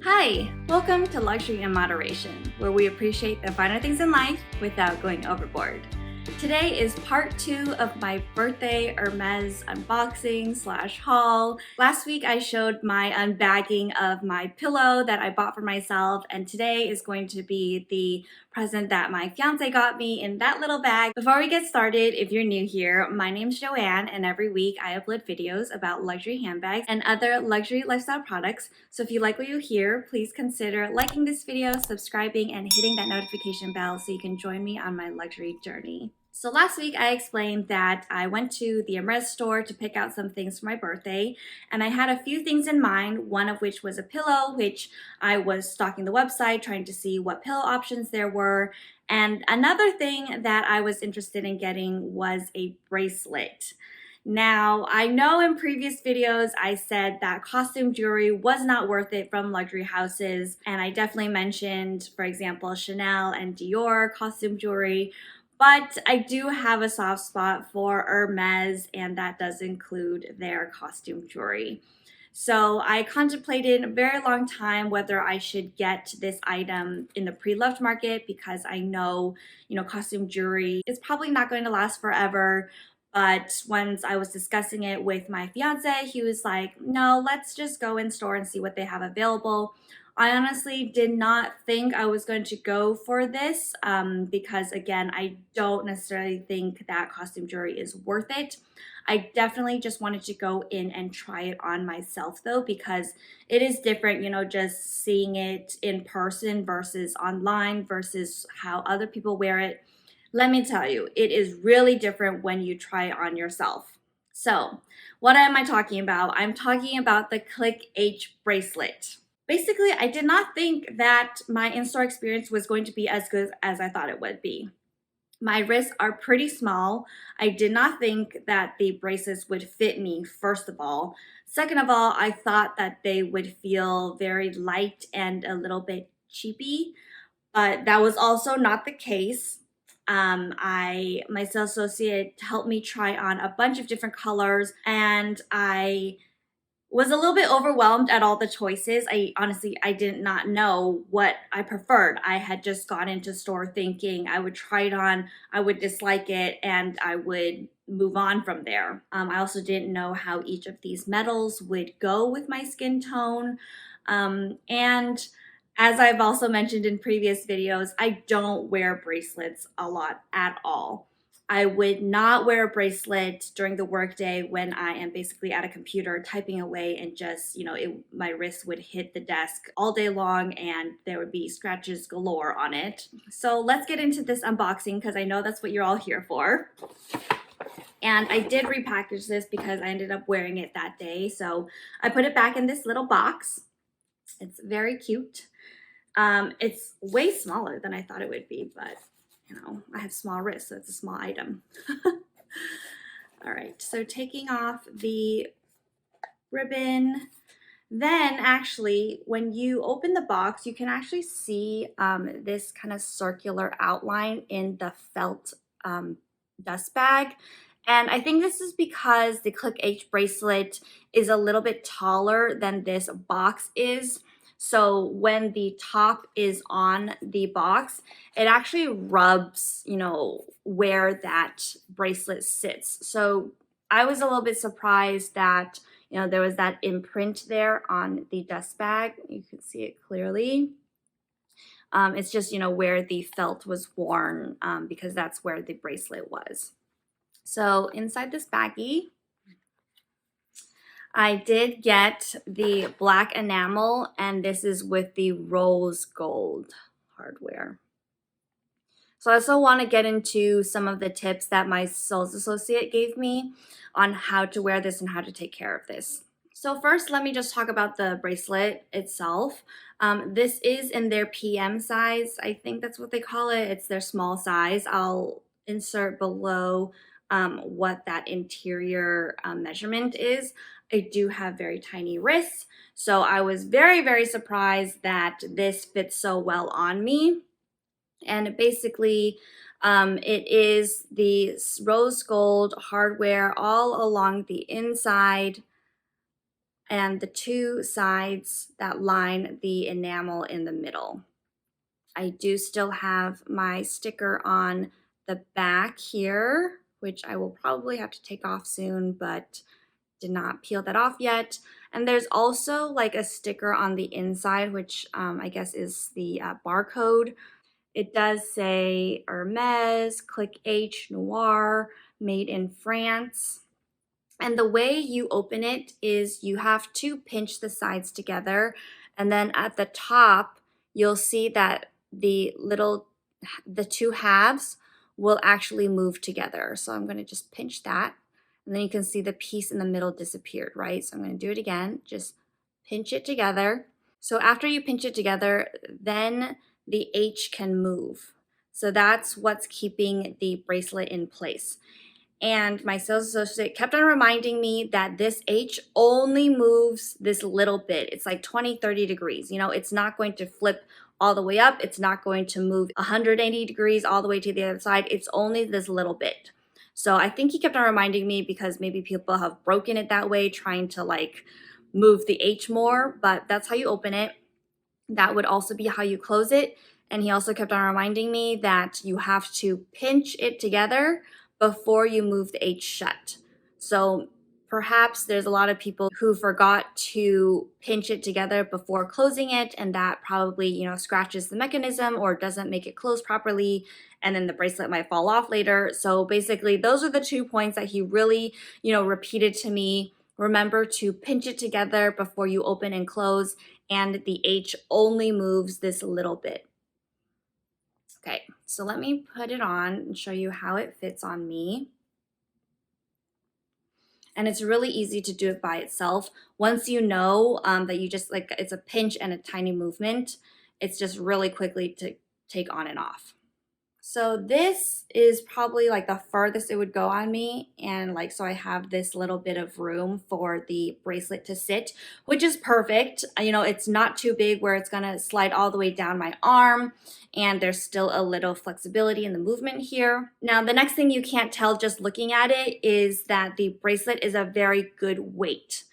Hi, welcome to Luxury in Moderation, where we appreciate the finer things in life without going overboard. Today is part 2 of my birthday Hermes unboxing / haul. Last week I showed my unbagging of my pillow that I bought for myself, and today is going to be the present that my fiance got me in that little bag. Before we get started, if you're new here, my name's Joanne, and every week I upload videos about luxury handbags and other luxury lifestyle products. So if you like what you hear, please consider liking this video, subscribing, and hitting that notification bell so you can join me on my luxury journey. So last week I explained that I went to the Hermes store to pick out some things for my birthday, and I had a few things in mind, one of which was a pillow, which I was stalking the website trying to see what pillow options there were. And another thing that I was interested in getting was a bracelet. Now, I know in previous videos I said that costume jewelry was not worth it from luxury houses, and I definitely mentioned, for example, Chanel and Dior costume jewelry. But I do have a soft spot for Hermes, and that does include their costume jewelry. So I contemplated a very long time whether I should get this item in the pre-loved market, because I know, costume jewelry is probably not going to last forever. But once I was discussing it with my fiance, he was like, no, let's just go in store and see what they have available. I honestly did not think I was going to go for this because, again, I don't necessarily think that costume jewelry is worth it. I definitely just wanted to go in and try it on myself, though, because it is different, just seeing it in person versus online versus how other people wear it. Let me tell you, it is really different when you try it on yourself. So, what am I talking about? I'm talking about the Clic H bracelet. Basically, I did not think that my in-store experience was going to be as good as I thought it would be. My wrists are pretty small. I did not think that the bracelets would fit me, first of all. Second of all, I thought that they would feel very light and a little bit cheapy, but that was also not the case. My sales associate helped me try on a bunch of different colors, and I was a little bit overwhelmed at all the choices. I did not know what I preferred. I had just gone into store thinking I would try it on, I would dislike it, and I would move on from there. I also didn't know how each of these metals would go with my skin tone. And as I've also mentioned in previous videos, I don't wear bracelets a lot at all. I would not wear a bracelet during the workday when I am basically at a computer typing away and just, my wrist would hit the desk all day long and there would be scratches galore on it. So let's get into this unboxing because I know that's what you're all here for. And I did repackage this because I ended up wearing it that day. So I put it back in this little box. It's very cute. It's way smaller than I thought it would be, but I have small wrists, so it's a small item. All right, so taking off the ribbon, then actually when you open the box, you can actually see this kind of circular outline in the felt dust bag. And I think this is because the Clic H bracelet is a little bit taller than this box is. So when the top is on the box, it actually rubs, where that bracelet sits. So I was a little bit surprised that, there was that imprint there on the dust bag. You can see it clearly. It's just, where the felt was worn because that's where the bracelet was. So inside this baggie, I did get the black enamel, and this is with the rose gold hardware. So I also want to get into some of the tips that my sales associate gave me on how to wear this and how to take care of this. So first, let me just talk about the bracelet itself. This is in their PM size. I think that's what they call it. It's their small size. I'll insert below what that interior measurement is. I do have very tiny wrists, so I was very, very surprised that this fits so well on me. And basically, it is the rose gold hardware all along the inside and the two sides that line the enamel in the middle. I do still have my sticker on the back here, which I will probably have to take off soon, but did not peel that off yet. And there's also like a sticker on the inside, which I guess is the barcode. It does say Hermes Clic H Noir, made in France. And the way you open it is you have to pinch the sides together, and then at the top you'll see that the two halves will actually move together. So I'm going to just pinch that, and then you can see the piece in the middle disappeared, right? So I'm going to do it again, just pinch it together. So after you pinch it together, then the H can move. So that's what's keeping the bracelet in place. And my sales associate kept on reminding me that this H only moves this little bit. It's like 20, 30 degrees. You know, it's not going to flip all the way up. It's not going to move 180 degrees all the way to the other side. It's only this little bit. So I think he kept on reminding me because maybe people have broken it that way, trying to like move the H more, but that's how you open it. That would also be how you close it. And he also kept on reminding me that you have to pinch it together before you move the H shut. So perhaps there's a lot of people who forgot to pinch it together before closing it, and that probably, you know, scratches the mechanism or doesn't make it close properly, and then the bracelet might fall off later. So basically those are the 2 points that he really, you know, repeated to me. Remember to pinch it together before you open and close, and the H only moves this little bit. Okay, so let me put it on and show you how it fits on me. And it's really easy to do it by itself. Once you know that you just like, it's a pinch and a tiny movement, it's just really quickly to take on and off. So this is probably like the furthest it would go on me, and like, so I have this little bit of room for the bracelet to sit, which is perfect. You know, it's not too big where it's gonna slide all the way down my arm, and there's still a little flexibility in the movement here. Now, the next thing you can't tell just looking at it is that the bracelet is a very good weight.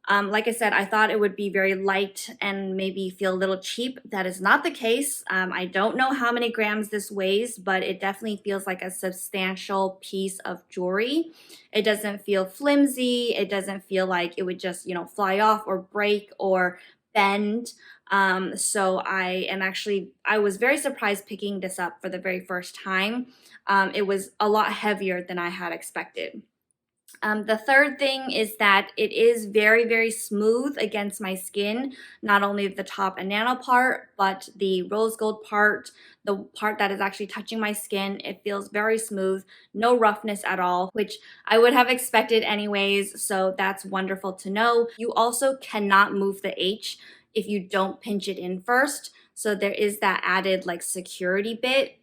Like I said, I thought it would be very light and maybe feel a little cheap. That is not the case. I don't know how many grams this weighs, but it definitely feels like a substantial piece of jewelry. It doesn't feel flimsy. It doesn't feel like it would just, you know, fly off or break or bend. So I was very surprised picking this up for the very first time. It was a lot heavier than I had expected. The third thing is that it is very, very smooth against my skin. Not only the top enamel part, but the rose gold part, the part that is actually touching my skin. It feels very smooth, no roughness at all, which I would have expected anyways. So that's wonderful to know. You also cannot move the H if you don't pinch it in first. So there is that added like security bit.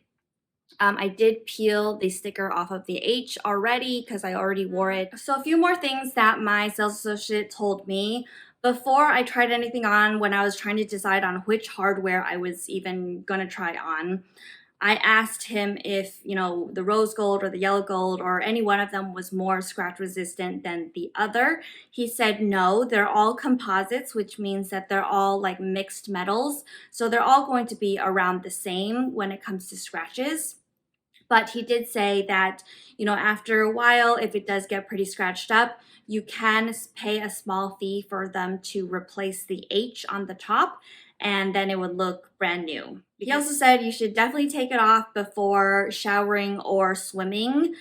I did peel the sticker off of the H already because I already wore it. So a few more things that my sales associate told me before I tried anything on, when I was trying to decide on which hardware I was even going to try on. I asked him if, you know, the rose gold or the yellow gold or any one of them was more scratch resistant than the other. He said no, they're all composites, which means that they're all like mixed metals. So they're all going to be around the same when it comes to scratches. But he did say that, you know, after a while, if it does get pretty scratched up, you can pay a small fee for them to replace the H on the top, and then it would look brand new. He also said you should definitely take it off before showering or swimming.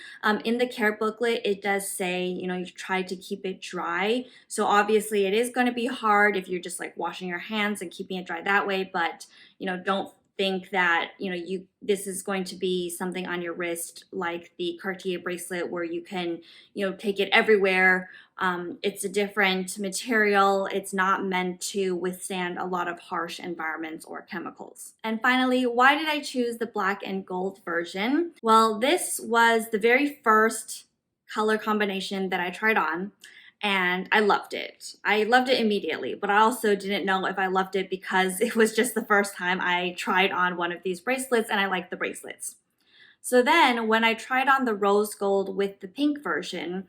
In the care booklet, it does say, you know, you try to keep it dry. So obviously it is going to be hard if you're just like washing your hands and keeping it dry that way, but, you know, don't think that, you know, this is going to be something on your wrist like the Cartier bracelet where you can, you know, take it everywhere. It's a different material. It's not meant to withstand a lot of harsh environments or chemicals. And finally, why did I choose the black and gold version? Well, this was the very first color combination that I tried on, and I loved it. I loved it immediately, but I also didn't know if I loved it because it was just the first time I tried on one of these bracelets and I liked the bracelets. So then when I tried on the rose gold with the pink version,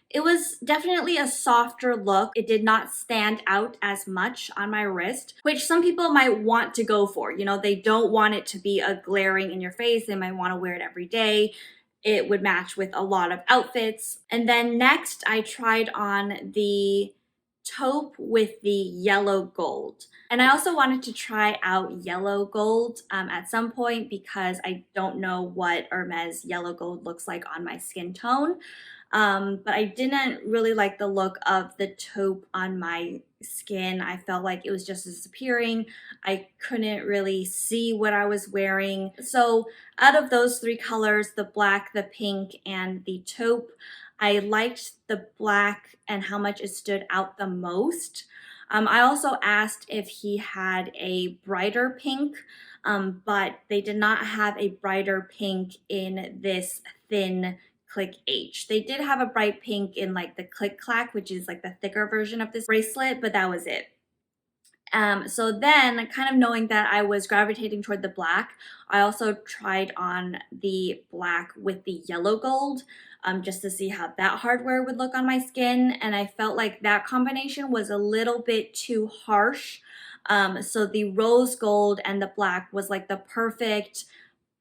It was definitely a softer look. It did not stand out as much on my wrist, which some people might want to go for. You know, they don't want it to be a glaring in your face. They might want to wear it every day. It would match with a lot of outfits. And then next, I tried on the taupe with the yellow gold. And I also wanted to try out yellow gold at some point because I don't know what Hermes yellow gold looks like on my skin tone. But I didn't really like the look of the taupe on my skin. I felt like it was just disappearing. I couldn't really see what I was wearing. So out of those three colors, the black, the pink, and the taupe, I liked the black and how much it stood out the most. I also asked if he had a brighter pink, but they did not have a brighter pink in this thin Clic H. They did have a bright pink in like the Clic Clac, which is like the thicker version of this bracelet, but that was it. So then, kind of knowing that I was gravitating toward the black, I also tried on the black with the yellow gold just to see how that hardware would look on my skin. And I felt like that combination was a little bit too harsh. So the rose gold and the black was like the perfect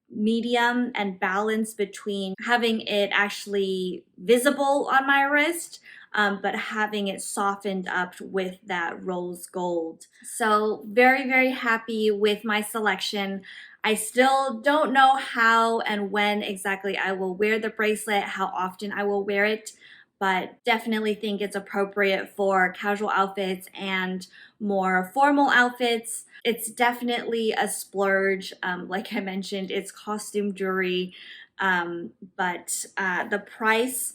medium and balance between having it actually visible on my wrist, but having it softened up with that rose gold. So very, very happy with my selection. I still don't know how and when exactly I will wear the bracelet, how often I will wear it, but definitely think it's appropriate for casual outfits and more formal outfits. It's definitely a splurge. Like I mentioned, it's costume jewelry, but the price,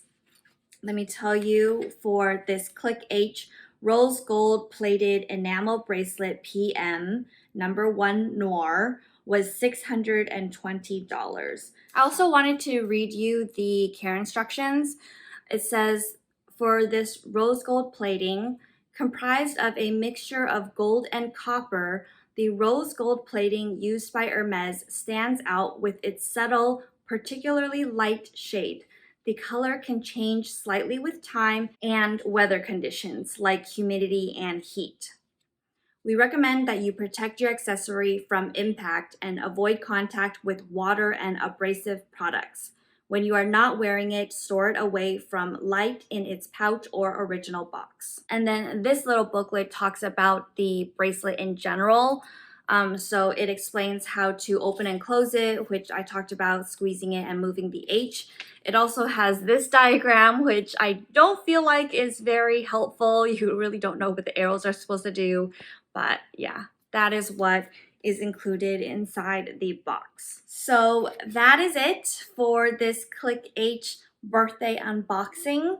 let me tell you, for this Clic H rose gold plated enamel bracelet PM #1 Noir was $620. I also wanted to read you the care instructions. It says, for this rose gold plating, comprised of a mixture of gold and copper, the rose gold plating used by Hermes stands out with its subtle, particularly light shade. The color can change slightly with time and weather conditions like humidity and heat. We recommend that you protect your accessory from impact and avoid contact with water and abrasive products. When you are not wearing it, store it away from light in its pouch or original box. And then this little booklet talks about the bracelet in general. So it explains how to open and close it, which I talked about, squeezing it and moving the H. It also has this diagram, which I don't feel like is very helpful. You really don't know what the arrows are supposed to do. But yeah, that is what is included inside the box. So that is it for this Clic H birthday unboxing.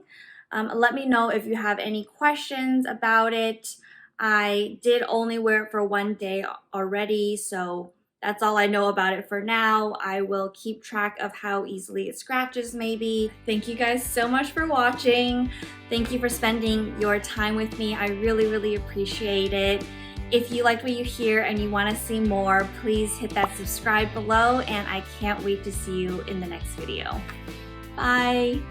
Let me know if you have any questions about it. I did only wear it for one day already, so that's all I know about it for now. I will keep track of how easily it scratches maybe. Thank you guys so much for watching. Thank you for spending your time with me. I really, really appreciate it. If you liked what you hear and you want to see more, please hit that subscribe below, and I can't wait to see you in the next video. Bye!